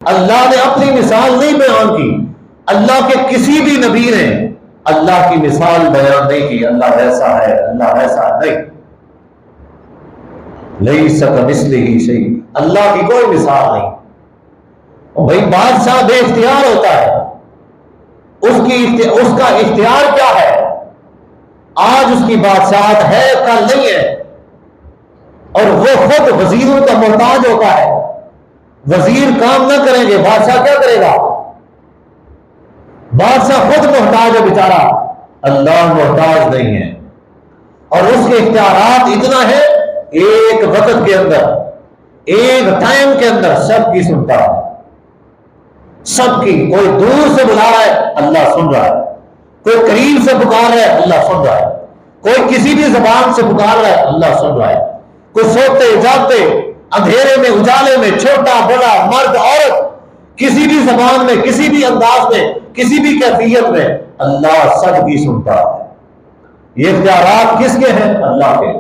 اللہ نے اپنی مثال نہیں بیان کی، اللہ کے کسی بھی نبی نے اللہ کی مثال بیان نہیں کی، اللہ ایسا ہے، اللہ ایسا نہیں، لیس کمثلہ شیء، اللہ کی کوئی مثال نہیں۔ بھائی بادشاہ بے اختیار ہوتا ہے، اس کا اختیار کیا ہے؟ آج اس کی بادشاہت ہے، کل نہیں ہے، اور وہ خود وزیروں کا محتاج ہوتا ہے۔ وزیر کام نہ کریں گے بادشاہ کیا کرے گا؟ بادشاہ خود محتاج ہے بیچارہ، اللہ محتاج نہیں ہے، اور اس کے اختیارات اتنا ہے، ایک وقت کے اندر، ایک ٹائم کے اندر سب کی سنتا ہے، سب کی۔ کوئی دور سے بلا رہا ہے اللہ سن رہا ہے، کوئی قریب سے پکار رہا ہے اللہ سن رہا ہے، کوئی کسی بھی زبان سے پکار رہا ہے اللہ سن رہا ہے، کوئی سوتے جاگتے اندھیرے میں اجالے میں، چھوٹا بڑا مرد عورت، کسی بھی زبان میں، کسی بھی انداز میں، کسی بھی کیفیت میں، اللہ سب کی سنتا ہے۔ یہ اختیارات کس کے ہیں؟ اللہ کے۔